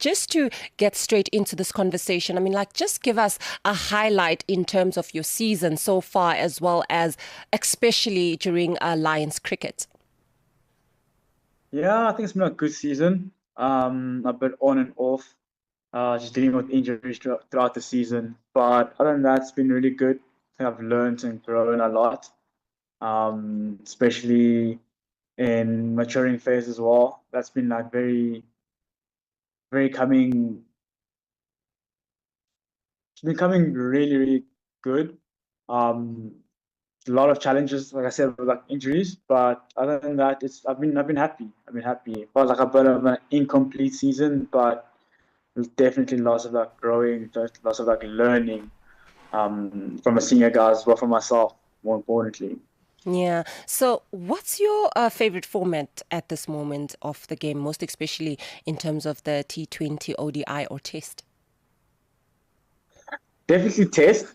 just to get straight into this conversation, I mean, like, just give us a highlight in terms of your season so far, as well as especially during Lions cricket. Yeah, I think it's been a good season. A bit on and off, just dealing with injuries throughout the season. But other than that, it's been really good. I think I've learned and grown a lot, especially in maturing phase as well. That's been like very coming, it's been coming really, really good. Um, a lot of challenges, like I said, with like injuries. But other than that, I've been happy. I've been happy. It was like a bit of an incomplete season, but there's definitely lots of like growing, lots of like learning from a senior guy as well, from myself, more importantly. Yeah. So, what's your favorite format at this moment of the game, most especially in terms of the T20, ODI, or Test? Definitely test.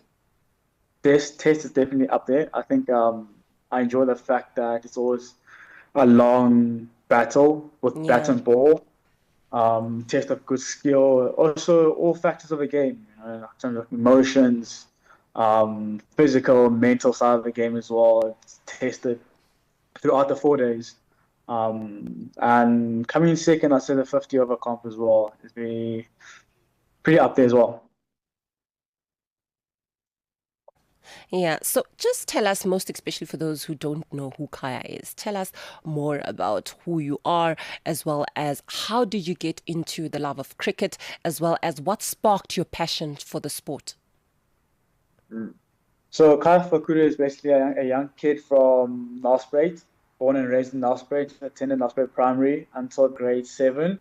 This test is definitely up there. I think I enjoy the fact that it's always a long battle with bat Yeah. and ball. Test of good skill. Also, all factors of the game, in terms of emotions, physical, mental side of the game as well. It's tested throughout the 4 days. And coming second, I'd say the 50 over comp as well is pretty up there as well. Yeah. So, just tell us, most especially for those who don't know who Kaya is, tell us more about who you are, as well as how did you get into the love of cricket, as well as what sparked your passion for the sport. Mm. So Khaya Fakude is basically a young kid from Nelspruit, born and raised in Nelspruit, attended Nelspruit Primary until grade 7,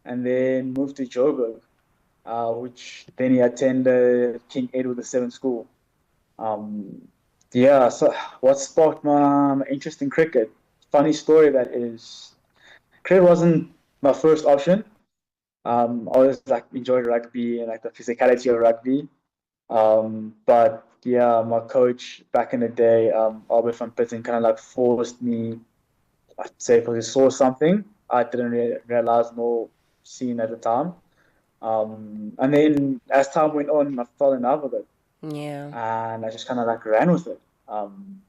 and then moved to Joburg, which then he attended King Edward VII School. Um, yeah, so what sparked my interest in cricket? Funny story that is, cricket wasn't my first option. I always like enjoyed rugby and like the physicality of rugby. But yeah, my coach back in the day, Albert van Pitten, kind of like forced me, I'd say, because he saw something I didn't realize nor seen at the time. And then as time went on, I fell in love with it, Yeah. and I just kind of like ran with it.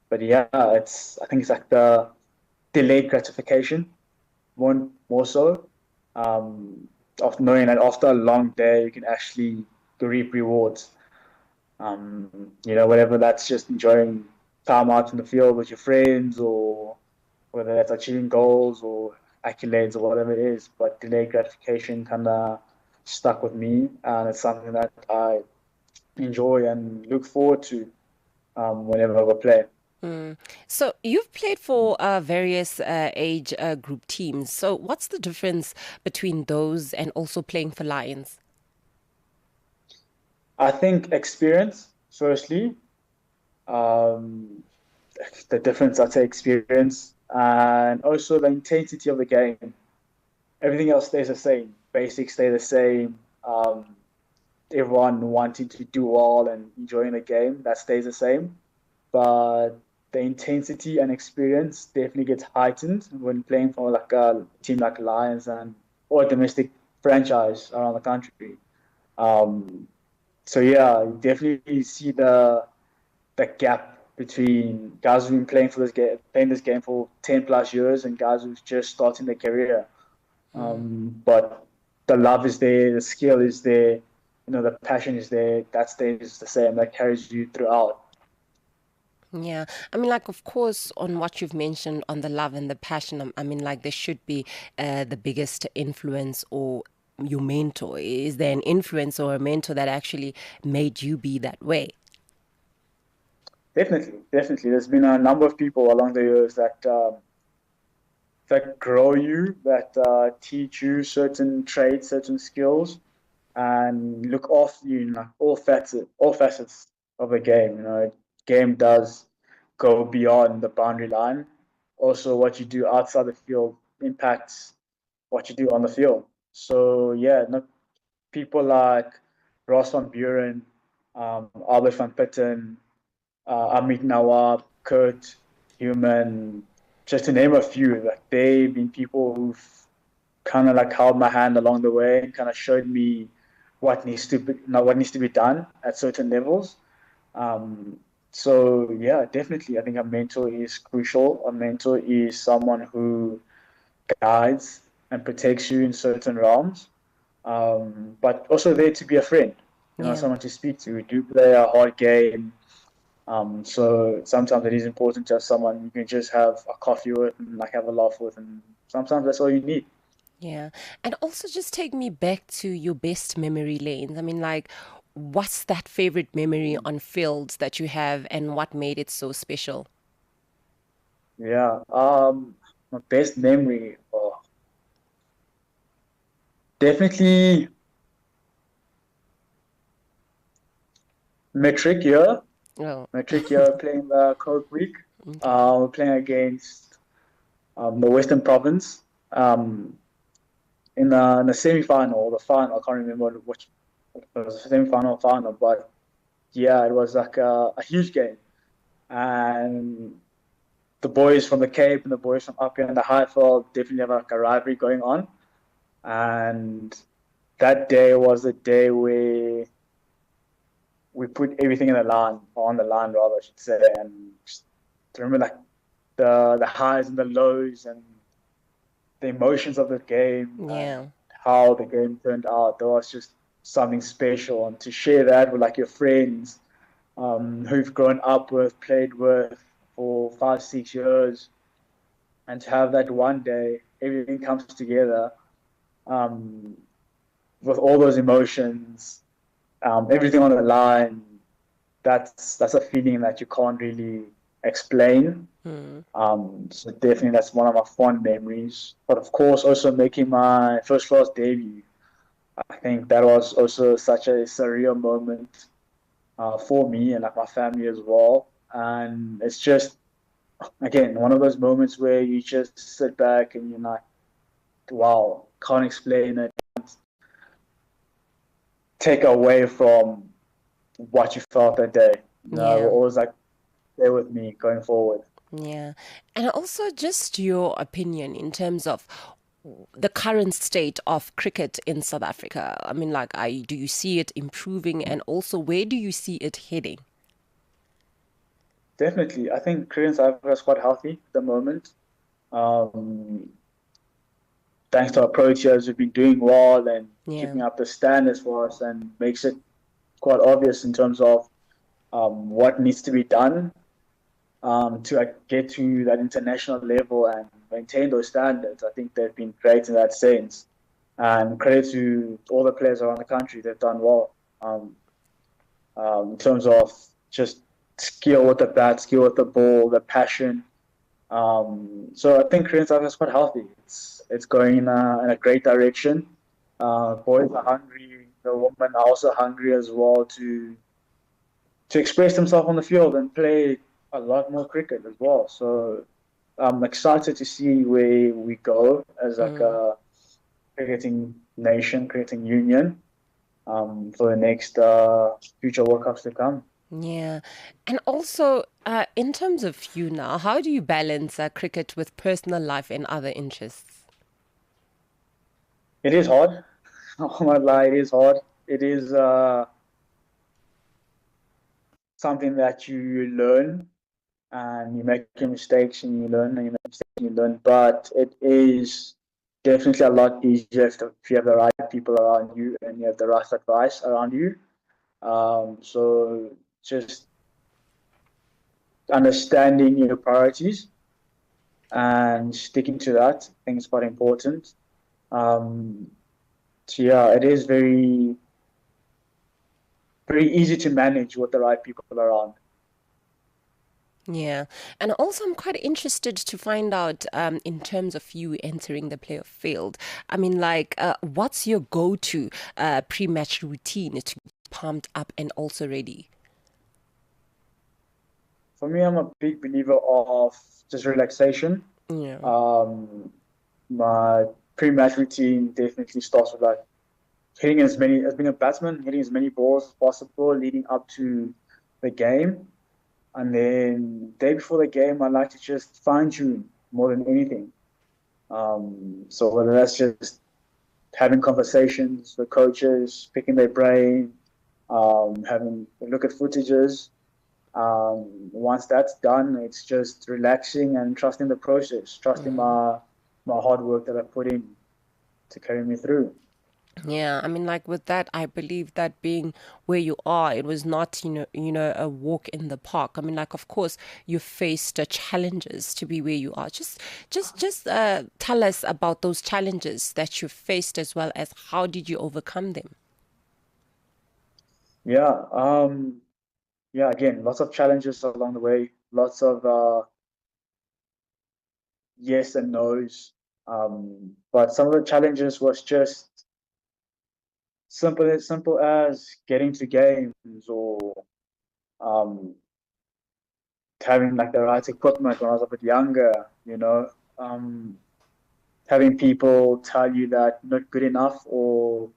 But yeah, I think it's like the delayed gratification more so, um, of knowing that after a long day you can actually reap rewards. Whatever that's just enjoying time out in the field with your friends, or whether that's achieving goals or accolades or whatever it is. But delayed gratification kind of stuck with me, and it's something that I enjoy and look forward to whenever I play. Mm. So you've played for various age group teams. So what's the difference between those and also playing for Lions? I think experience, firstly, um, the difference, I'd say experience, and also the intensity of the game. Everything else stays the same. Basics stay the same. Everyone wanting to do well and enjoying the game, that stays the same. But the intensity and experience definitely gets heightened when playing for like a team like Lions and or a domestic franchise around the country. Um, so yeah, you definitely see the gap between guys who've been playing this game for 10 plus years, and guys who's just starting their career. Mm. But the love is there, the skill is there, the passion is there. That stays the same. That carries you throughout. Yeah, I mean, like, of course, on what you've mentioned on the love and the passion, I mean, like, there should be the biggest influence or your mentor. Is there an influence or a mentor that actually made you be that way? Definitely, definitely. There's been a number of people along the years that grow you, that teach you certain traits, certain skills, and look after you in like all facets of the game. Game does go beyond the boundary line. Also, what you do outside the field impacts what you do on the field. So yeah, not people like Ross van Buren, Albert van Pitten, Amit Nawab, Kurt, Human, just to name a few. Like they've been people who've kind of like held my hand along the way and kind of showed me what needs to be done at certain levels. Um, so yeah, definitely, I think a mentor is crucial. A mentor is someone who guides and protects you in certain realms, but also there to be a friend. Yeah. Someone to speak to. We do play a hard game, so sometimes it is important to have someone you can just have a coffee with and like have a laugh with, and sometimes that's all you need. Yeah. And also just take me back to your best memory lanes. I mean, like, what's that favorite memory on fields that you have and what made it so special? Yeah. My best memory, oh, definitely metric year. Oh, Metric year playing the Coke Week. okay. We're playing against the Western Province in the semi-final or the final. I can't remember which it was, semi-final or final, but yeah, it was like a huge game. And the boys from the Cape and the boys from up here in the Highveld definitely have like a rivalry going on. And that day was the day where we put everything in the line, or on the line rather, I should say, and just to remember like the highs and the lows and the emotions of the game and Yeah. how the game turned out. That was just something special, and to share that with like your friends who've grown up with, played with for 5, 6 years, and to have that one day everything comes together um, with all those emotions, everything on the line. That's a feeling that you can't really explain. Hmm. So definitely that's one of my fond memories. But of course, also making my first class debut. I think that was also such a surreal moment for me and like my family as well. And it's just again one of those moments where you just sit back and you're like, wow, can't explain it. Take away from what you felt that day. We're Yeah. always like stay with me going forward. Yeah. And also just your opinion in terms of the current state of cricket in South Africa. I mean, like, do you see it improving, and also where do you see it heading? Definitely, I think Korean South Africa is quite healthy at the moment. Um, Thanks to our proteas, we've been doing well and Yeah. keeping up the standards for us, and makes it quite obvious in terms of what needs to be done to get to that international level and maintain those standards. I think they've been great in that sense. And credit to all the players around the country, they've done well in terms of just skill with the bat, skill with the ball, the passion. So I think Korean soccer is quite healthy. It's going in a great direction. Boys are hungry. The women are also hungry as well to express themselves on the field and play a lot more cricket as well. So I'm excited to see where we go as like Mm. a cricketing nation, cricketing union for the next future World Cups to come. Yeah. And also, in terms of you now, how do you balance cricket with personal life and other interests? It is hard. I won't lie, it is hard. It is something that you learn and you make your mistakes and you learn and you make mistakes and you learn. But it is definitely a lot easier if you have the right people around you and you have the right advice around you. So just understanding your priorities and sticking to that, I think is quite important. Um, so yeah, it is very easy to manage with the right people around. Yeah. And also, I'm quite interested to find out in terms of you entering the playoff field. I mean, like, what's your go-to pre-match routine to get pumped up and also ready? For me, I'm a big believer of just relaxation. Yeah. Um, my pre-match routine definitely starts with like hitting as many as being a batsman, hitting as many balls as possible leading up to the game. And then day before the game, I like to just fine tune more than anything. So whether that's just having conversations with coaches, picking their brain, having a look at footages. Once that's done, it's just relaxing and trusting the process, trusting Mm. my hard work that I put in to carry me through. Yeah, I mean, like with that, I believe that being where you are, it was not, a walk in the park. I mean, like, of course, you faced challenges to be where you are. Just tell us about those challenges that you faced, as well as how did you overcome them? Yeah, yeah. Again, lots of challenges along the way, lots of yes and no's. But some of the challenges was just simple as getting to games or um, having like the right equipment when I was a bit younger. Um, having people tell you that you're not good enough or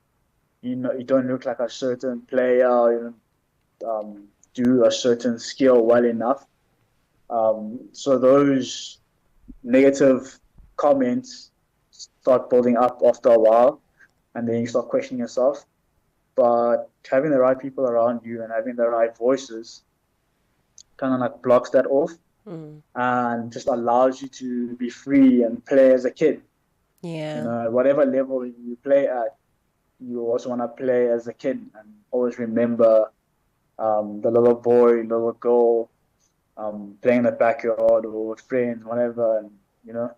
you don't look like a certain player, or you don't do a certain skill well enough. So those negative comments start building up after a while, and then you start questioning yourself. But having the right people around you and having the right voices kind of like blocks that off Mm. and just allows you to be free and play as a kid. Yeah, At whatever level you play at, you also want to play as a kid and always remember the little boy, little girl playing in the backyard or with friends, whatever, and you know.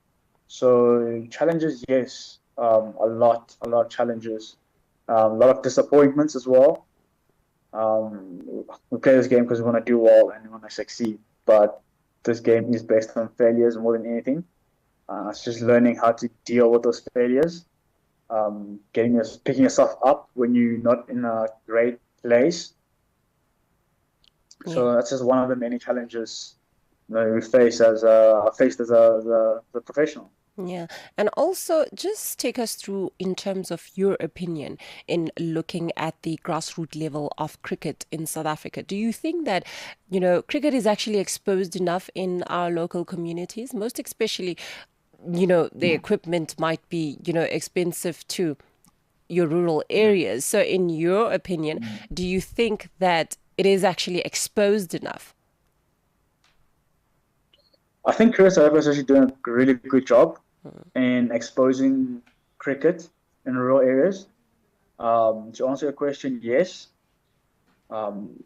So challenges, yes, a lot of challenges, a lot of disappointments as well. We play this game because we want to do well and we want to succeed, but this game is based on failures more than anything. It's just learning how to deal with those failures, picking yourself up when you're not in a great place. yeah. So that's just one of the many challenges that we face faced as a professional. Yeah. And also, just take us through in terms of your opinion in looking at the grassroots level of cricket in South Africa. Do you think that, cricket is actually exposed enough in our local communities? Most especially, the equipment might be, expensive to your rural areas. So, in your opinion, do you think that it is actually exposed enough? I think Chris Over is actually doing a really good job in exposing cricket in rural areas. To answer your question, yes. Um,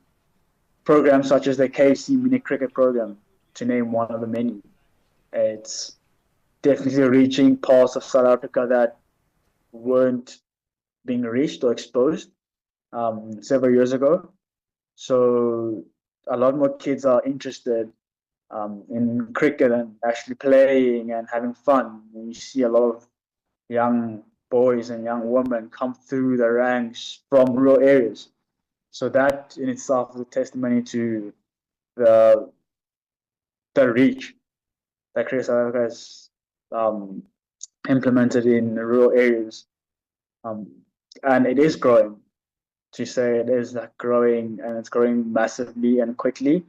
Programs such as the KC Mini Cricket Program, to name one of the many, it's definitely reaching parts of South Africa that weren't being reached or exposed several years ago. So a lot more kids are interested in cricket and actually playing and having fun. And you see a lot of young boys and young women come through the ranks from rural areas. So that in itself is a testimony to the the reach that Chris Africa has um, implemented in rural areas, um, and it is growing. To say it is like growing and it's growing massively and quickly.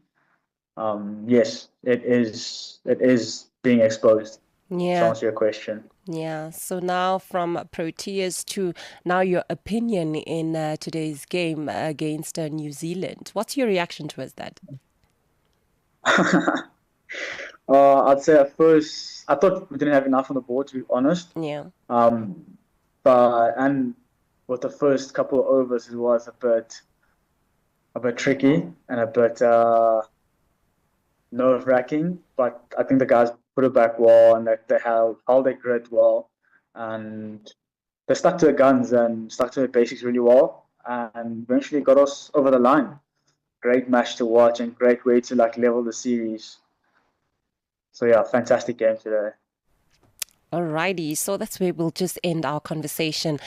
Yes, it is. It is being exposed. To Yeah. answer your question. Yeah, so now from Proteas to now your opinion in today's game against New Zealand. What's your reaction towards that? I'd say at first I thought we didn't have enough on the board, to be honest. Yeah. Um, but with the first couple of overs, it was a bit tricky and a bit nerve wracking. But I think the guys put it back well and that they held their grit well, and they stuck to the guns and stuck to the basics really well, and eventually got us over the line. Great match to watch and great way to like level the series. So yeah, fantastic game today. Alrighty, so that's where we'll just end our conversation.